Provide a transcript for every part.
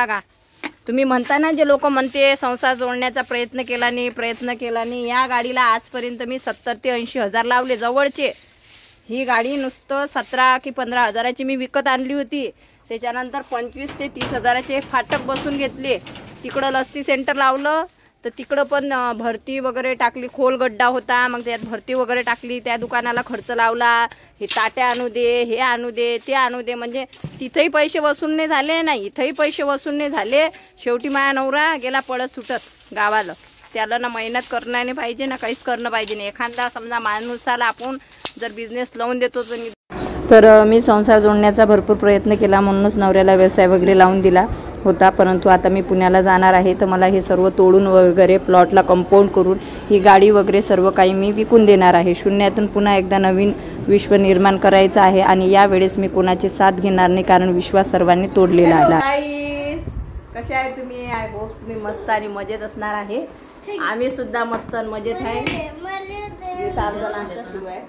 बघा तुम्ही म्हणता ना, जे लोक म्हणते संसार जोडण्याचा प्रयत्न केला नाही, या गाडीला आजपर्यंत मी 70 ते 80 हजार लावले जवळचे। ही गाडी नुसतं 17 की 15 हजाराची मी विकत आणली होती। त्याच्यानंतर 25 ते 30 हजाराचे फाटक बसून घेतले। तिकडं लस्सी सेंटर लावलं तर तिकडं पण भरती वगैरे टाकली, खोल गड्डा होता, मग त्यात भरती वगैरे टाकली, त्या दुकानाला खर्च लावला। हे ताट्या आणू दे, हे आणू दे, ते आणू दे, म्हणजे तिथेही पैसे वसूल नाही झाले, नाही इथेही पैसे वसूल नाही झाले। शेवटी माझा नवरा गेला पळत सुटत गावाला। त्याला ना मेहनत करणं नाही पाहिजे ना काहीच करणं पाहिजे नाही। एखादा समजा माणसाला आपण जर बिझनेस लावून देतो तर मी संसार जोडण्याचा भरपूर प्रयत्न केला, म्हणूनच नवऱ्याला व्यवसाय वगैरे लावून दिला होता। परंतु आता मी पुण्याला जाणार आहे तर मला हे सर्व तोडून वगैरे प्लॉटला कंपाऊंड करून ही गाडी वगैरे सर्व काही मी विकून देणार आहे। शून्यातून पुन्हा एकदा नवीन विश्व निर्माण करायचं आहे आणि यावेळेस मी कोणाची साथ घेणार नाही, कारण विश्वास सर्वांनी तोडलेला आहे। कसे आहे तुम्ही? आय होप तुम्ही मस्त आणि मजेत असणार आहे। आम्ही सुद्धा मस्त आणि मजेत आहे। आमचा नाश्ता सुरू आहे।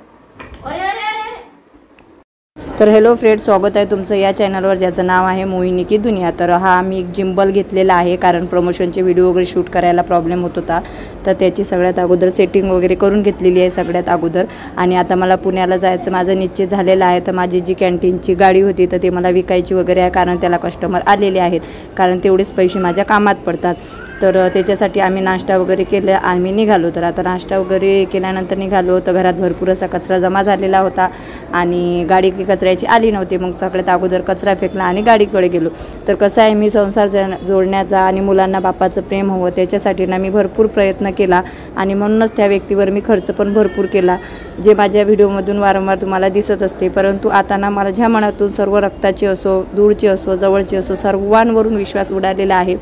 तर हॅलो फ्रेंड्स, स्वागत आहे तुमचं या चॅनलवर ज्याचं नाव आहे मोहिनी की दुनिया। तर हा मी एक जिम्बल घेतलेला आहे, कारण प्रमोशनचे व्हिडिओ वगैरे शूट करायला प्रॉब्लेम होत होता, तर त्याची सगळ्यात अगोदर सेटिंग वगैरे करून घेतलेली आहे सगळ्यात अगोदर। आणि आता मला पुण्याला जायचं माझं निश्चित झालेलं आहे। तर माझी जी कॅन्टीनची गाडी होती तर ते मला विकायची वगैरे आहे, कारण त्याला कस्टमर आलेले आहेत, कारण तेवढेच पैसे माझ्या कामात पडतात। तर त्याच्यासाठी आम्ही नाश्ता वगैरे केलं, आम्ही निघालो। तर आता नाश्ता वगैरे केल्यानंतर निघालो तर घरात भरपूर असा कचरा जमा झालेला होता आणि गाडी कचऱ्याची आली नव्हती। मग सगळ्यात अगोदर कचरा फेकला आणि गाडीकडे गेलो। तर कसं आहे, मी संसार जोडण्याचा आणि मुलांना बापाचं प्रेम हवं त्याच्यासाठी ना मी भरपूर प्रयत्न केला आणि म्हणूनच त्या व्यक्तीवर मी खर्च पण भरपूर केला, जे माझ्या व्हिडिओमधून वारंवार तुम्हाला दिसत असते। परंतु आता ना माझ्या मनातून सर्व रक्ताचे असो, दूरचे असो, जवळचे असो, सर्वांवरून विश्वास उडालेला आहे,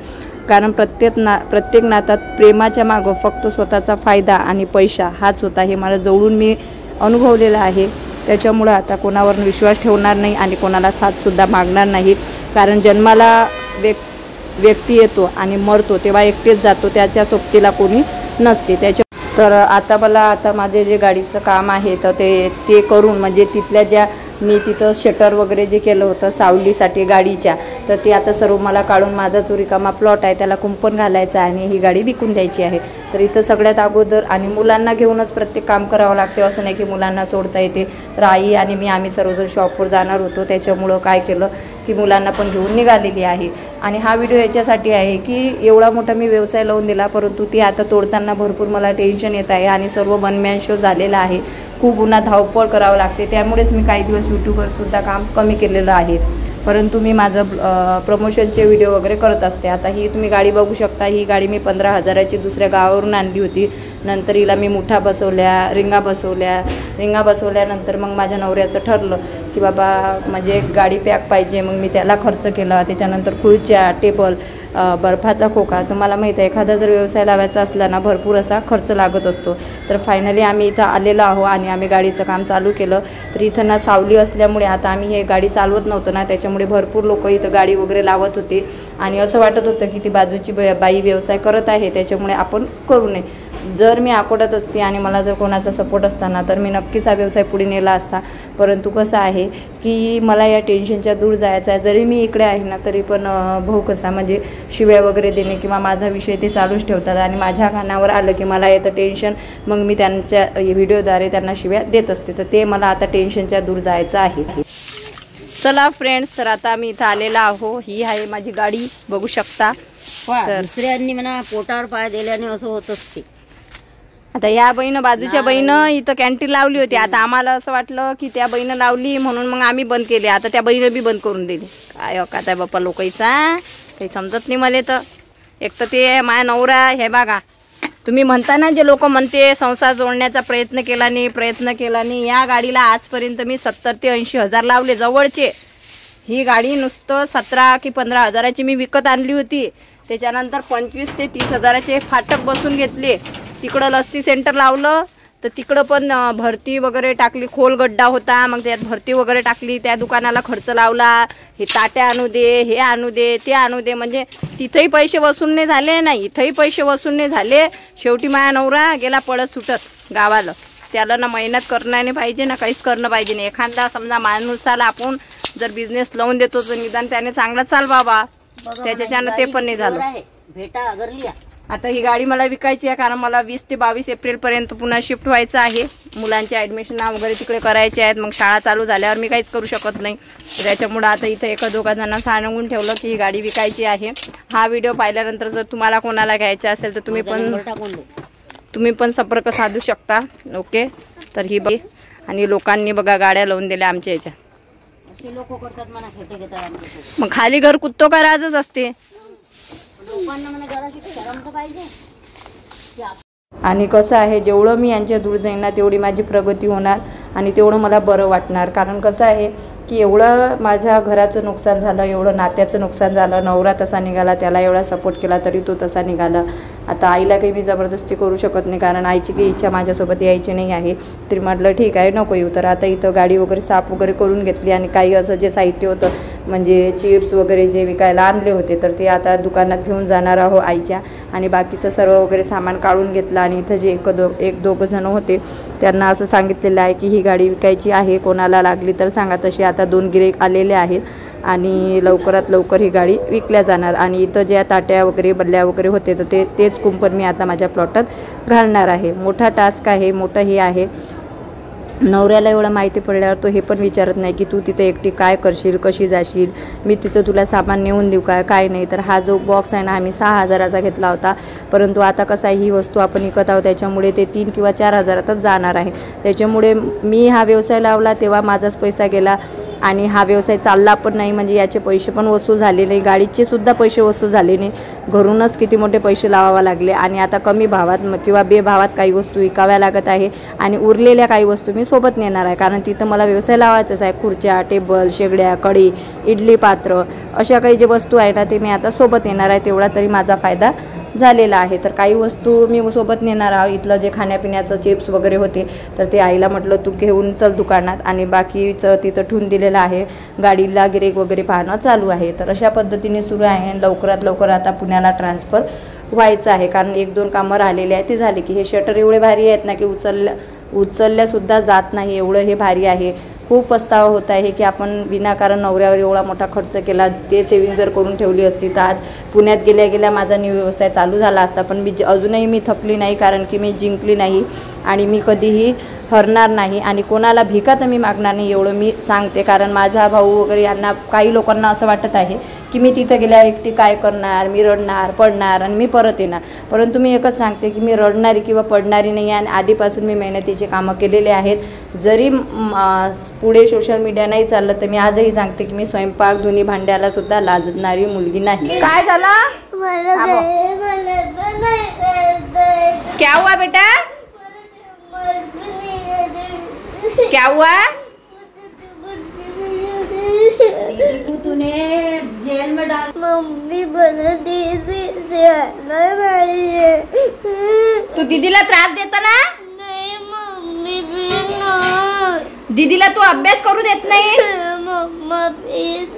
कारण प्रत्येक नातात प्रेमाच्या मागं फक्त स्वतःचा फायदा आणि पैसा हाच होता, हे मला जवळून मी अनुभवलेलं आहे। त्याच्यामुळे आता कोणावर विश्वास ठेवणार नाही आणि कोणाला साथसुद्धा मागणार नाही, कारण जन्माला व्यक्ती येतो आणि मरतो तेव्हा एकटेच जातो, त्याच्या सोबतीला कोणी नसते। तर आता माझे जे गाडीचं काम आहे तर ते करून, म्हणजे तिथल्या ज्या मी तिथं शटर वगैरे जे केलं होतं सावलीसाठी गाडीच्या, तर ते आता सर्व मला काढून माझा जो रिकामा प्लॉट आहे त्याला कुंपण घालायचं आहे आणि ही गाडी विकून द्यायची आहे। तर इथं सगळ्यात अगोदर आणि मुलांना घेऊनच प्रत्येक काम करावं लागते, असं नाही की मुलांना सोडता येते। तर आई आणि आम्ही सर्वजण शॉपवर जाणार होतो, त्याच्यामुळं काय केलं की मुलांना पण घेऊन निघालेली आहे। आणि हा व्हिडिओ याच्यासाठी आहे की एवढा मोठा मी व्यवसाय लावून दिला, परंतु ती आता तोडताना भरपूर मला टेन्शन येत आहे आणि सर्व वन शो झालेला आहे, खूप उन्हात धावपळ करावं लागते, त्यामुळेच मी काही दिवस यूट्यूबवरसुद्धा काम कमी केलेलं आहे। परंतु मी माझं प्रमोशनचे व्हिडिओ वगैरे करत असते। आता ही तुम्ही गाडी बघू शकता, ही गाडी मी 15 हजाराची दुसऱ्या गावावरून आणली होती। नंतर हिला मी मुठा बसवल्या, रिंगा बसवल्यानंतर मग माझ्या नवऱ्याचं ठरलं की बाबा म्हणजे गाडी पॅक पाहिजे, मग मी त्याला खर्च केला। त्याच्यानंतर खुर्च्या, टेबल, बर्फाचा खोका, तुम्हाला माहीत आहे एखादा जर व्यवसाय लावायचा असला ना भरपूर असा खर्च लागत असतो। तर फायनली आम्ही इथं आलेलो आहो आणि आम्ही गाडीचं काम चालू केलं। तर इथं ना सावली असल्यामुळे आता आम्ही हे गाडी चालवत नव्हतो ना, त्याच्यामुळे भरपूर लोक इथं गाडी वगैरे लावत होते आणि असं वाटत होतं की ती बाजूची बाई व्यवसाय करत आहे, त्याच्यामुळे आपण करू नये। जर मी आकोटात असते आणि मला जर कोणाचा सपोर्ट असताना तर मी नक्कीच हा व्यवसाय पुढे नेला असता, परंतु कसं आहे की मला या टेन्शनच्या दूर जायचं आहे। जरी मी इकडे आहे ना तरी पण भाऊ कसा म्हणजे शिव्या वगैरे देणे किंवा माझा विषय ते चालूच ठेवतात आणि माझ्या कानावर आलं की मला येतं टेन्शन, मग मी त्यांच्या व्हिडिओद्वारे त्यांना शिव्या देत असते। तर ते मला आता टेन्शनच्या दूर जायचं आहे। चला फ्रेंड्स, तर आता मी इथं आलेला आहो, ही आहे माझी गाडी बघू शकता। तर दुसऱ्यांनी म्हणा पोटावर पाय दिल्याने असं होत असते। आता या बहीण बाजूच्या बहीण इथं कॅन्टीन लावली होती, आता आम्हाला असं वाटलं की त्या बहीण लावली म्हणून मग आम्ही बंद केले, आता त्या बहीण बी बंद करून दिली। काय औकात आहे बाप्पा लोकांचा, काही समजत नाही मला। तर एक तर ते माझा नवरा, हे बघा तुम्ही म्हणता ना, जे लोक म्हणते संसार जोडण्याचा प्रयत्न केला नाही, या गाडीला आजपर्यंत मी 70 ते 80 हजार लावले जवळचे। ही गाडी नुसतं 17 की 15 हजाराची मी विकत आणली होती। त्याच्यानंतर 25 ते 30 हजाराचे फाटक बसून घेतले। तिकडं लस्सी सेंटर लावलं तर तिकडं पण भरती वगैरे टाकली, खोल गड्डा होता, मग त्यात भरती वगैरे टाकली, त्या दुकानाला खर्च लावला। हे ताट्या आणू दे, हे आणू दे, ते आणू दे, म्हणजे तिथेही पैसे वसूल नाही झाले, नाही इथेही पैसे वसूल नाही झाले। शेवटी माझा नवरा गेला पळत सुटत गावाला। त्याला ना मेहनत करणं नाही पाहिजे ना काहीच करणं पाहिजे नाही। एखादा समजा माणसाला आपण जर बिझनेस लावून देतो तर निदान त्याने चांगला चालवावा, त्याच्याच्यानं ते पण नाही झालं. भेटा अगरलिया. आता ही गाडी मला विकायची आहे कारण मला 20 ते 22 एप्रिल पर्यंत पुन्हा शिफ्ट व्हायचं आहे. मुलांचे ॲडमिशन वगैरे तिकडे करायचे आहेत. मग शाळा चालू झाल्यावर मी काहीच करू शकत नाही. त्याच्यामुळे आता इथं एका दोघा जणांना सांगून ठेवलं की ही गाडी विकायची आहे. हा व्हिडिओ पाहिल्यानंतर जर तुम्हाला कोणाला घ्यायचं असेल तर तुम्ही पण संपर्क साधू शकता. ओके. तर ही बघ आणि लोकांनी बघा गाड्या लावून दिल्या आमच्या याच्यात. लोक करतात म्हणा खेटे घेतात. मग खाली घर कुत्तो का राजच असते. आणि कसं आहे जेवढं मी यांच्या दूर जाईन ना तेवढी माझी प्रगती होणार आणि तेवढं मला बरं वाटणार. कारण कसं आहे की एवढं माझ्या घराचं नुकसान झालं, एवढं नात्याचं नुकसान झालं. नवरा तसा निघाला, त्याला एवढा सपोर्ट केला तरी तो तसा निघाला. आता आईला काही मी जबरदस्ती करू शकत नाही कारण आईची काही इच्छा माझ्यासोबत यायची नाही आहे. तरी म्हटलं ठीक आहे नको येऊ. तर आता इथं गाडी वगैरे साफ वगैरे करून घेतली आणि काही असं जे साहित्य होतं म्हणजे चिप्स वगैरे जे विकायला आणले होते तर ते आता दुकानात घेऊन जाणार आहो आईच्या. आणि बाकीचं सर्व वगैरे सामान काढून घेतलं आणि इथं जे एक दोघं जण होते त्यांना असं सांगितलेलं आहे की ही गाडी विकायची आहे, कोणाला लागली तर सांगा. तशी आता 2 गिऱ्हाईक आलेले आहेत आणि लवकरात लवकर ही गाडी विकल्या जाणार. आणि इथं ज्या ताट्या वगैरे बल्ल्या वगैरे होते तर तेच कुंपण मी आता माझ्या प्लॉटात घालणार आहे. मोठा टास्क आहे, मोठं हे आहे. नवऱ्याला एवढं माहिती पडल्यावर तो हे पण विचारत नाही की तू तिथे एकटी काय करशील, कशी जाशील, मी तिथं तुला सामान नेऊन देऊ काय नाही. तर हा जो बॉक्स आहे ना आम्ही 6,000चा घेतला होता. परंतु आता कसं आहे ही वस्तू आपण विकत आहोत त्याच्यामुळे ते 3 किंवा 4,000तच जाणार आहे. त्याच्यामुळे मी हा व्यवसाय लावला तेव्हा माझाच पैसा गेला आणि हा व्यवसाय चालला पण नाही. म्हणजे याचे पैसे पण वसूल झाले नाही, गाडीचे सुद्धा पैसे वसूल झाले नाही. घरूनच किती मोठे पैसे लावावे लागले आणि आता कमी भावात किंवा बेभावात काही वस्तू विकाव्या लागत आहे आणि उरलेल्या काही वस्तू मी सोबत नेणार आहे कारण तिथं मला व्यवसाय लावायचाच आहे. खुर्च्या, टेबल, शेगड्या, कढई, इडली पात्र अशा काही जे वस्तू आहे ना ते मी आता सोबत येणार आहे. तेवढा तरी माझा फायदा झालेला आहे. तर काही वस्तू मी सोबत नेणार आहे. इथलं जे खाण्यापिण्याचं चिप्स वगैरे होते तर ते आईला म्हटलं तू घेऊन चल दुकानात आणि बाकीचं तिथं ठेवून दिलेलं आहे. गाडीला गिरेक वगैरे पाहणं चालू आहे. तर अशा पद्धतीने सुरू आहे. लवकरात लवकर आता पुण्याला ट्रान्सफर व्हायचं आहे कारण 1-2 कामं राहिलेले आहेत. ते झाले की हे शटर एवढे भारी आहेत ना की उचलल्यासुद्धा जात नाही, एवढं हे भारी आहे. खूप पस्तावा होत आहे की आपण विनाकारण नवऱ्यावर एवढा मोठा खर्च केला. ते सेविंग जर करून ठेवली असती तर आज पुण्यात गेल्या माझा न्यू व्यवसाय चालू झाला असता. पण अजूनही मी थकली नाही कारण की मी जिंकली नाही आणि मी कधीही हरणार नाही आणि कोणाला भिका तर मी मागणार नाही एवढं मी सांगते. कारण माझा भाऊ वगैरे यांना काही लोकांना असं वाटत आहे की मी तिथं गेल्यावर एकटी काय करणार, मी रडणार पडणार आणि मी परत येणार. परंतु मी एकच सांगते की मी रडणारी किंवा पडणारी नाही आहे आणि आधीपासून मी मेहनतीचे कामं केलेले आहेत. जरी पुढे सोशल मीडिया नाही चाललं तर मी आजही सांगते की मी स्वयंपाक धुणी भांड्याला सुद्धा लाजणारी मुलगी नाही. काय झालं? क्या हुआ बेटा? क्या हुआ? दीदी तूने जेल में डाल. मम्मी बोला दीदी तू दीदीला त्रास देता ना? नहीं मम्मी प्लीज. दीदीला तू अभ्यास करू देत नाही? Mamma please.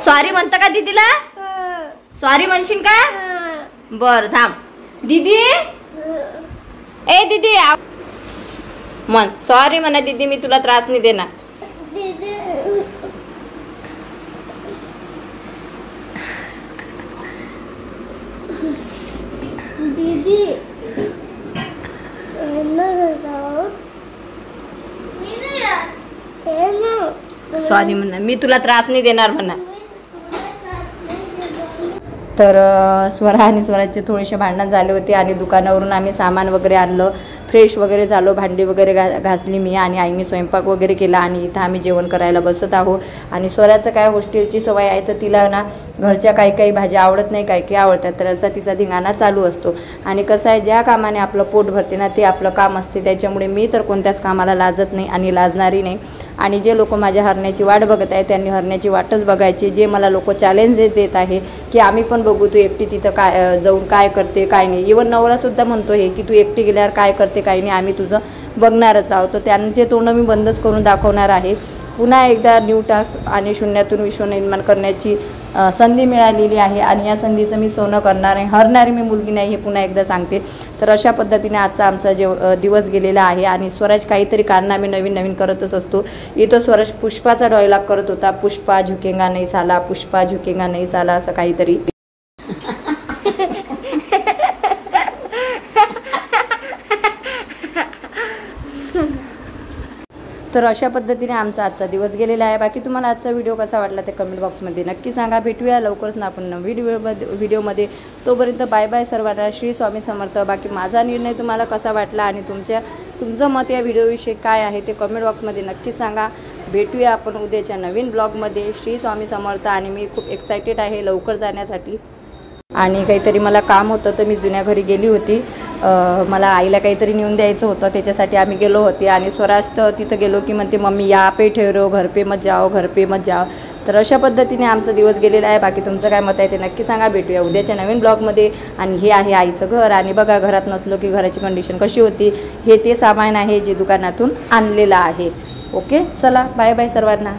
सॉरी म्हणता का दीदीला? सॉरी म्हणशील का? बर थांब. दीदी ए दीदी म्हण सॉरी म्हणा दीदी, मी तुला त्रास नाही देणार. दीदी सॉरी म्हणा, मी तुला त्रास नाही देणार म्हणा. तर स्वरा आणि स्वराचे थोडेसे भांडण झाले होते आणि दुकानावरून आम्ही सामान वगैरे आणलं. फ्रेश वगैरे झालो, भांडी वगैरे घासली मी आणि आईने स्वयंपाक वगैरे केला आणि इथं आम्ही जेवण करायला बसत आहोत. आणि स्वराचं काय हॉस्टेलची सवय आहे तर तिला ना घरच्या काही भाज्या आवडत नाही, काही आवडतात. तर असा तिचा धिंगाणा चालू असतो. आणि कसं आहे ज्या कामाने आपलं पोट भरते ना ते आपलं काम असते. त्याच्यामुळे मी तर कोणत्याच कामाला लाजत नाही आणि लाजणारी नाही. आणि जे लोक माझ्या हरण्याची वाट बघत आहे त्यांनी हरण्याची वाटच बघायची. जे मला लोक चॅलेंज देत आहे की आम्ही पण बघू तू एकटी तिथं काय जाऊन काय करते काय नाही. इवन नवरासुद्धा म्हणतो हे की तू एकटी गेल्यावर काय करते काय नाही, आम्ही तुझं बघणारच आहोत. तर त्यांचे तोंड मी बंदच करून दाखवणार आहे. पुन्हा एकदा न्यू टास्क आणि शून्यातून विश्व निर्माण करण्याची संधी मिळालेली आहे आणि या संधीचं मी सोनं करणार आहे, हरणारी मी मुलगी नाही हे पुन्हा एकदा सांगते. तर अशा पद्धतीने आजचा आमचा दिवस गेलेला आहे आणि स्वराज काहीतरी कारनामे नवीन करतच असतो. इथं स्वराज पुष्पाचा डायलॉग करत होता, पुष्पा झुकेगा नहीं साला, पुष्पा झुकेगा नहीं साला, असं काहीतरी. तर अशा पद्धतीने आमचा आजचा दिवस गेलेला आहे. बाकी तुम्हाला आजचा व्हिडिओ कसा वाटला ते कमेंट बॉक्समध्ये नक्की सांगा. भेटूया लवकरच ना आपण व्हिडिओमध्ये. तोपर्यंत बाय बाय सर्वांना. श्री स्वामी समर्थ. बाकी माझा निर्णय तुम्हाला कसा वाटला आणि तुमचं मत या व्हिडिओविषयी काय आहे ते कमेंट बॉक्समध्ये नक्की सांगा. भेटूया आपण उद्याच्या नवीन ब्लॉगमध्ये. श्री स्वामी समर्थ. आणि मी खूप एक्सायटेड आहे लवकर जाण्यासाठी. आणि काहीतरी मला काम होतं तर मी जुन्या घरी गेली होती. मला आईला काहीतरी नेऊन द्यायचं होतं, त्याच्यासाठी आम्ही गेलो होते. आणि स्वराज तर तिथं गेलो की म्हणते मम्मी या पे ठेवरो, घर पे मत जाओ, घर पे मत जाओ. तर अशा पद्धतीने आमचा दिवस गेलेला आहे. बाकी तुमचं काय मत आहे ते नक्की सांगा. भेटूया उद्याच्या नवीन ब्लॉगमध्ये. आणि हे आहे आईचं घर. आणि बघा घरात नसलो की घराची कंडिशन कशी होती. हे ते सामान आहे जे दुकानातून आणलेलं आहे. ओके, चला बाय बाय सर्वांना.